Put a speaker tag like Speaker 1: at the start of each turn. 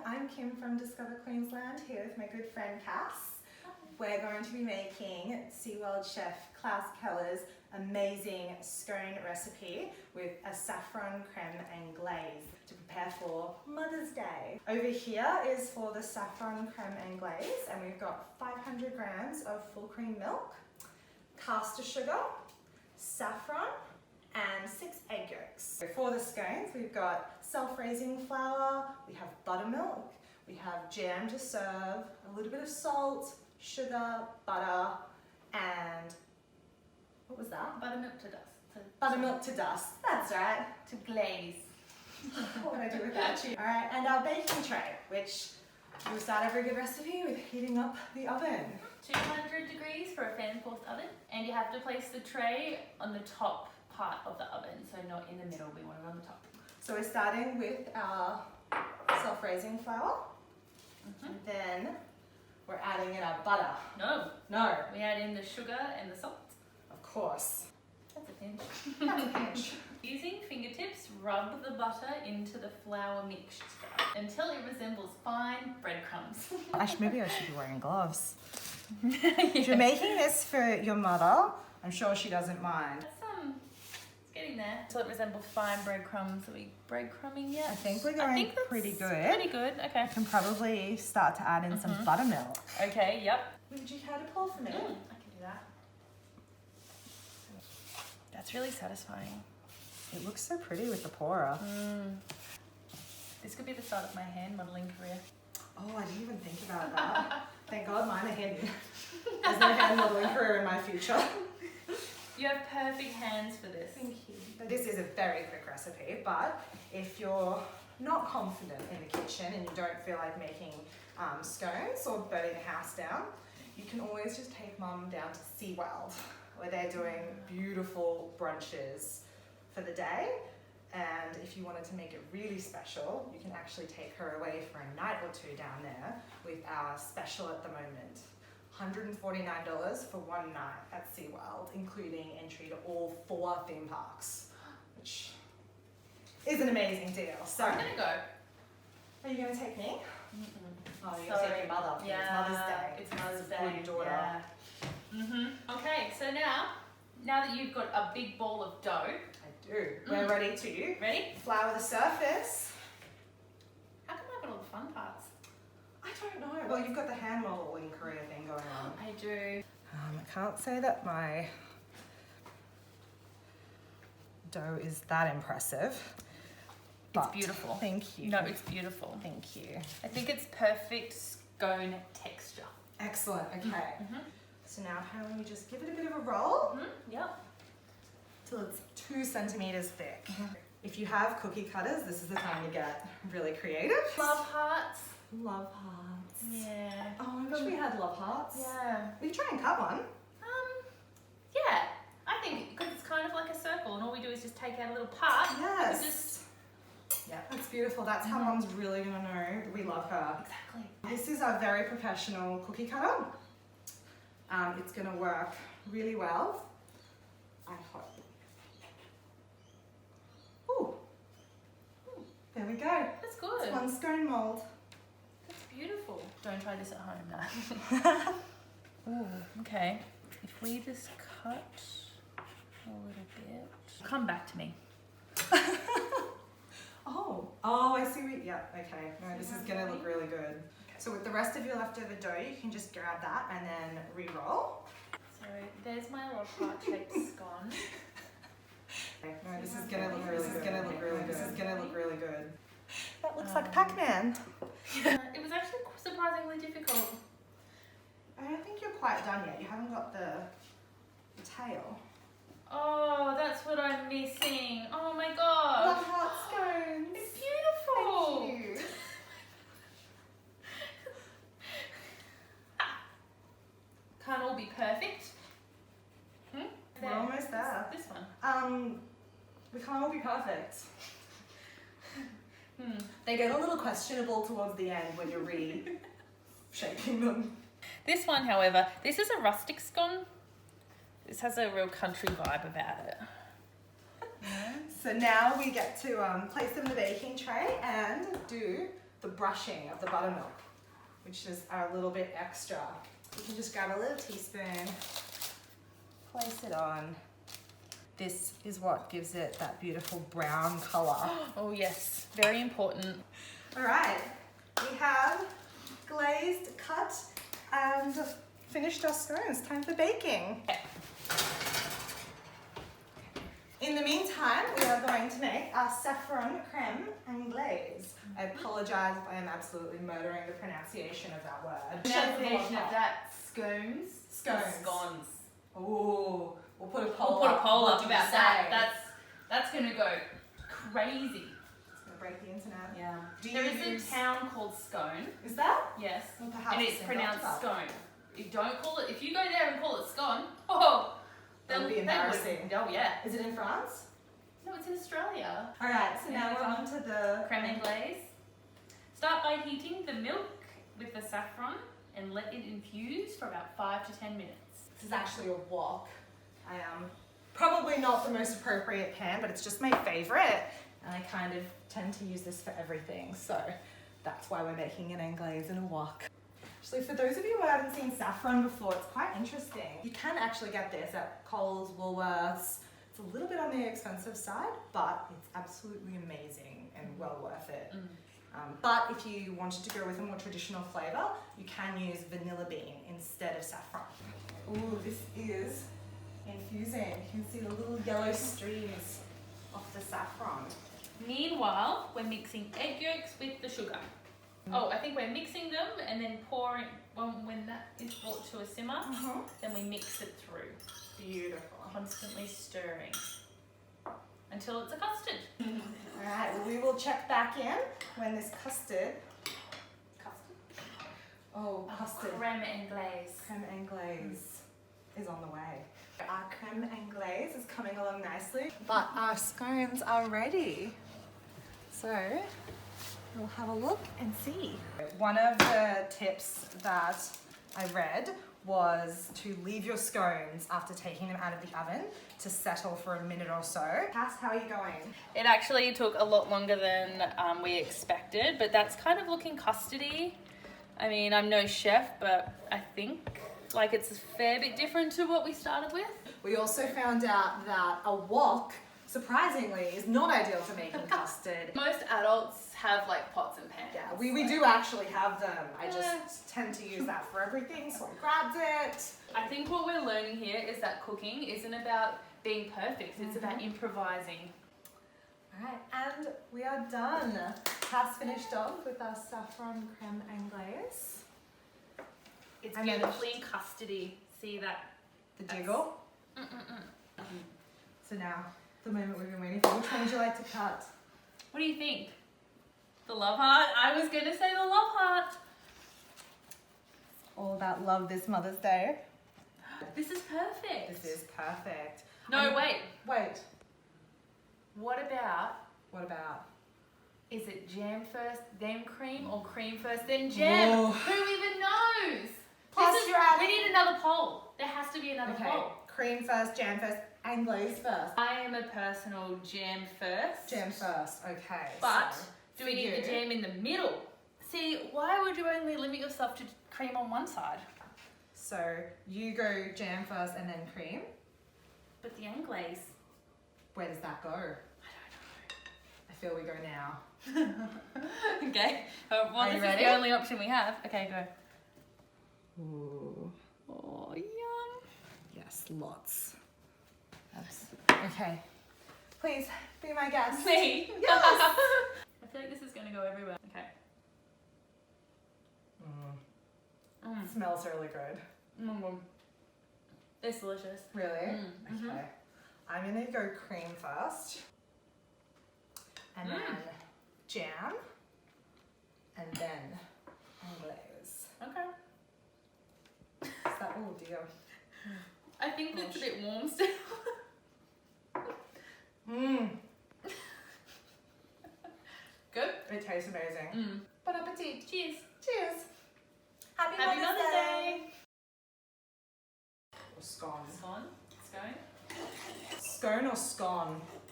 Speaker 1: I'm Kim from Discover Queensland, here with my good friend Cass. We're going to be making SeaWorld chef Klaus Keller's amazing scone recipe with a saffron creme and glaze to prepare for Mother's Day. Over here is for the saffron creme and glaze, and we've got 500 grams of full cream milk, caster sugar, saffron, and 6 egg yolks. For the scones, we've got self-raising flour, we have buttermilk, we have jam to serve, a little bit of salt, sugar, butter, and what was that?
Speaker 2: Buttermilk to dust.
Speaker 1: Buttermilk to dust, that's right.
Speaker 2: To glaze.
Speaker 1: What would I do without you? All right, and our baking tray, which we start every good recipe with heating up the oven.
Speaker 2: 200 degrees for a fan forced oven, and you have to place the tray on the top part of the oven, so not in the middle, we want it on the top.
Speaker 1: So we're starting with our self-raising flour, and then we're adding in our butter.
Speaker 2: No,
Speaker 1: No,
Speaker 2: we add in the sugar and the salt.
Speaker 1: of course.
Speaker 2: That's a pinch.
Speaker 1: That's a pinch.
Speaker 2: Using fingertips, rub the butter into the flour mixture until it resembles fine breadcrumbs.
Speaker 1: Maybe I should be wearing gloves. If you're making this for your mother, I'm sure she doesn't mind.
Speaker 2: It's getting there. Until it resembles fine breadcrumbs. Are we breadcrumbing yet?
Speaker 1: I think we're going
Speaker 2: that's
Speaker 1: pretty good.
Speaker 2: Pretty good, okay.
Speaker 1: I can probably start to add in some buttermilk.
Speaker 2: Okay, yep.
Speaker 1: Would you care to pour for me?
Speaker 2: I can do that. That's really satisfying.
Speaker 1: It looks so pretty with the pourer.
Speaker 2: This could be the start of my hand modelling career.
Speaker 1: Oh, I didn't even think about that. Thank God mine are hidden. There's no hand modelling career in my future.
Speaker 2: You have perfect hands for this.
Speaker 1: Thank you. This is a very quick recipe, but if you're not confident in the kitchen and you don't feel like making scones or burning the house down, you can always just take Mum down to SeaWorld, where they're doing beautiful brunches for the day. And if you wanted to make it really special, you can actually take her away for a night or two down there with our special at the moment. $149 for one night at SeaWorld, including entry to all 4 theme parks, which is an amazing deal. So,
Speaker 2: I'm gonna go.
Speaker 1: Are you gonna take me? Oh, you're
Speaker 2: Sorry.
Speaker 1: gonna take your mother.
Speaker 2: Yeah,
Speaker 1: It's Mother's Day.
Speaker 2: It's Mother's
Speaker 1: a
Speaker 2: Day.
Speaker 1: good daughter.
Speaker 2: Yeah. Okay, so now that you've got a big ball of dough,
Speaker 1: I do. We're ready to
Speaker 2: ready?
Speaker 1: flour the surface.
Speaker 2: How come I've got all the fun parts?
Speaker 1: I don't know. Well, you've got the hand modelling career thing going on.
Speaker 2: I do.
Speaker 1: I can't say that my dough is that impressive.
Speaker 2: It's beautiful.
Speaker 1: Thank you.
Speaker 2: No, it's beautiful.
Speaker 1: Thank you.
Speaker 2: I think it's perfect scone texture.
Speaker 1: Excellent. Okay. So now how do we just give it a bit of a roll
Speaker 2: Yep.
Speaker 1: till it's 2 centimeters thick. If you have cookie cutters, this is the time to get really creative.
Speaker 2: Love hearts.
Speaker 1: Love hearts.
Speaker 2: Yeah.
Speaker 1: Oh, I wish we had love hearts.
Speaker 2: Yeah.
Speaker 1: We can try and cut one.
Speaker 2: Yeah. I think because it's kind of like a circle, and all we do is just take out a little part.
Speaker 1: Yes.
Speaker 2: We just
Speaker 1: Yeah, that's beautiful. That's how Mum's really gonna know that we love her.
Speaker 2: exactly.
Speaker 1: This is our very professional cookie cutter. It's gonna work really well, I hope. Ooh. There we go.
Speaker 2: That's good.
Speaker 1: It's 1 scone mold.
Speaker 2: That's beautiful. Don't try this at home, no. Ooh, okay. If we just cut a little bit. Come back to me.
Speaker 1: Oh, I see. Yeah, okay. No, this is gonna look really good. So with the rest of your leftover dough, you can just grab that and then re-roll.
Speaker 2: So there's my little heart-shaped scone.
Speaker 1: No, this is gonna look really good. This is gonna look really good. That looks like Pac-Man.
Speaker 2: It was actually surprisingly difficult.
Speaker 1: I don't think you're quite done yet. You haven't got the tail.
Speaker 2: Oh, that's what I'm missing. Oh my god.
Speaker 1: Love heart scones.
Speaker 2: It's beautiful.
Speaker 1: Thank you.
Speaker 2: Can't all be perfect.
Speaker 1: We're almost there.
Speaker 2: This one.
Speaker 1: We can't all be perfect. They get a little questionable towards the end when you're re-shaping them.
Speaker 2: This one, however, this is a rustic scone. This has a real country vibe about it.
Speaker 1: So now we get to place them in the baking tray and do the brushing of the buttermilk, which is a little bit extra. You can just grab a little teaspoon, place it on. This is what gives it that beautiful brown colour.
Speaker 2: Oh yes, very important.
Speaker 1: All right, we have glazed, cut, and finished our scones. Time for baking.
Speaker 2: Okay.
Speaker 1: In the meantime, we are going to make our saffron creme anglaise. I apologise if I am absolutely murdering the pronunciation of that word.
Speaker 2: Pronunciation of that, scones?
Speaker 1: Scones.
Speaker 2: Scones.
Speaker 1: Ooh, we'll put a poll
Speaker 2: We'll put a
Speaker 1: up.
Speaker 2: poll
Speaker 1: What
Speaker 2: up
Speaker 1: do you
Speaker 2: about
Speaker 1: say?
Speaker 2: that. That's gonna go crazy.
Speaker 1: It's going to break the internet.
Speaker 2: Yeah.
Speaker 1: Do
Speaker 2: There
Speaker 1: you
Speaker 2: is a town called Scone.
Speaker 1: Is that?
Speaker 2: Yes.
Speaker 1: Well, perhaps
Speaker 2: And it's
Speaker 1: in
Speaker 2: pronounced
Speaker 1: Doctor.
Speaker 2: scone. You don't call it, if you go there and call it scone, oh,
Speaker 1: That would be embarrassing.
Speaker 2: Oh yeah.
Speaker 1: Is it in France?
Speaker 2: No, it's in Australia.
Speaker 1: All right, so
Speaker 2: Yeah,
Speaker 1: now we're
Speaker 2: it's
Speaker 1: on to the
Speaker 2: Creme anglaise. Start by heating the milk with the saffron and let it infuse for about 5 to 10 minutes.
Speaker 1: This is actually a wok. I am probably not the most appropriate pan, but it's just my favorite. And I kind of tend to use this for everything. So that's why we're making an anglaise in a wok. Actually, for those of you who haven't seen saffron before, it's quite interesting. You can actually get this at Coles, Woolworths. It's a little bit on the expensive side, but it's absolutely amazing and well worth it. But if you wanted to go with a more traditional flavour, you can use vanilla bean instead of saffron. Ooh, this is infusing. You can see the little yellow streams of the saffron.
Speaker 2: Meanwhile, we're mixing egg yolks with the sugar. Oh, I think we're mixing them and then pouring, when that is brought to a simmer, then we mix it through.
Speaker 1: Beautiful.
Speaker 2: Constantly stirring until it's a custard.
Speaker 1: Alright, well, we will check back in when this custard. Oh, custard.
Speaker 2: Creme anglaise.
Speaker 1: Creme anglaise is on the way. Our creme anglaise is coming along nicely, but our scones are ready. So we'll have a look and see. One of the tips that I read was to leave your scones after taking them out of the oven to settle for a minute or so. Cass, how are you going?
Speaker 2: It actually took a lot longer than we expected, but that's kind of looking custardy. I mean, I'm no chef, but I think like it's a fair bit different to what we started with.
Speaker 1: We also found out that a wok, surprisingly, is not ideal for making custard.
Speaker 2: Most adults have like pots and pans.
Speaker 1: Yeah, we do actually have them. I just tend to use that for everything, so I grabbed it.
Speaker 2: I think what we're learning here is that cooking isn't about being perfect, it's about improvising.
Speaker 1: Alright, and we are done. Cass finished off with our saffron creme anglaise.
Speaker 2: It's
Speaker 1: I'm
Speaker 2: beautifully custardy. See that?
Speaker 1: The jiggle. So now, the moment we've been waiting for. Which one would you like to cut?
Speaker 2: What do you think? The love heart? I was going to say the love heart.
Speaker 1: All about love this Mother's Day.
Speaker 2: This is perfect.
Speaker 1: This is perfect.
Speaker 2: No, wait.
Speaker 1: Wait.
Speaker 2: What about,
Speaker 1: Is
Speaker 2: it jam first, then cream, or cream first, then jam?
Speaker 1: Whoa.
Speaker 2: Who even knows?
Speaker 1: Plus you're adding-
Speaker 2: We need another poll. There has to be another
Speaker 1: Okay,
Speaker 2: poll.
Speaker 1: cream first, jam first, anglaise first.
Speaker 2: I am a personal jam first.
Speaker 1: Jam first, okay.
Speaker 2: But
Speaker 1: so
Speaker 2: do we
Speaker 1: for
Speaker 2: need the
Speaker 1: you-
Speaker 2: jam in the middle? See, why would you only limit yourself to cream on one side?
Speaker 1: So you go jam first and then cream.
Speaker 2: But the anglaise.
Speaker 1: Where does that go? I feel we go now.
Speaker 2: Okay. Well,
Speaker 1: Are
Speaker 2: this
Speaker 1: you
Speaker 2: is
Speaker 1: ready?
Speaker 2: the only option we have. Okay, go.
Speaker 1: Ooh.
Speaker 2: Oh, yum.
Speaker 1: Yes, lots. Okay. Please be my guest.
Speaker 2: Me.
Speaker 1: Yes.
Speaker 2: I feel like this is going to go everywhere. Okay.
Speaker 1: It smells really good.
Speaker 2: It's delicious.
Speaker 1: Really?
Speaker 2: Mm-hmm.
Speaker 1: Okay. I'm gonna go cream first. And then jam. And then anglaise.
Speaker 2: Okay.
Speaker 1: Is that, oh dear.
Speaker 2: I think it's a bit warm still.
Speaker 1: Mmm.
Speaker 2: Good?
Speaker 1: It tastes amazing. Bon appetit.
Speaker 2: Cheers.
Speaker 1: Cheers. Happy
Speaker 2: Happy
Speaker 1: Mother's
Speaker 2: Mother's
Speaker 1: Day.
Speaker 2: Day.
Speaker 1: Or scone.
Speaker 2: Scone. Scone.
Speaker 1: Scone or scone?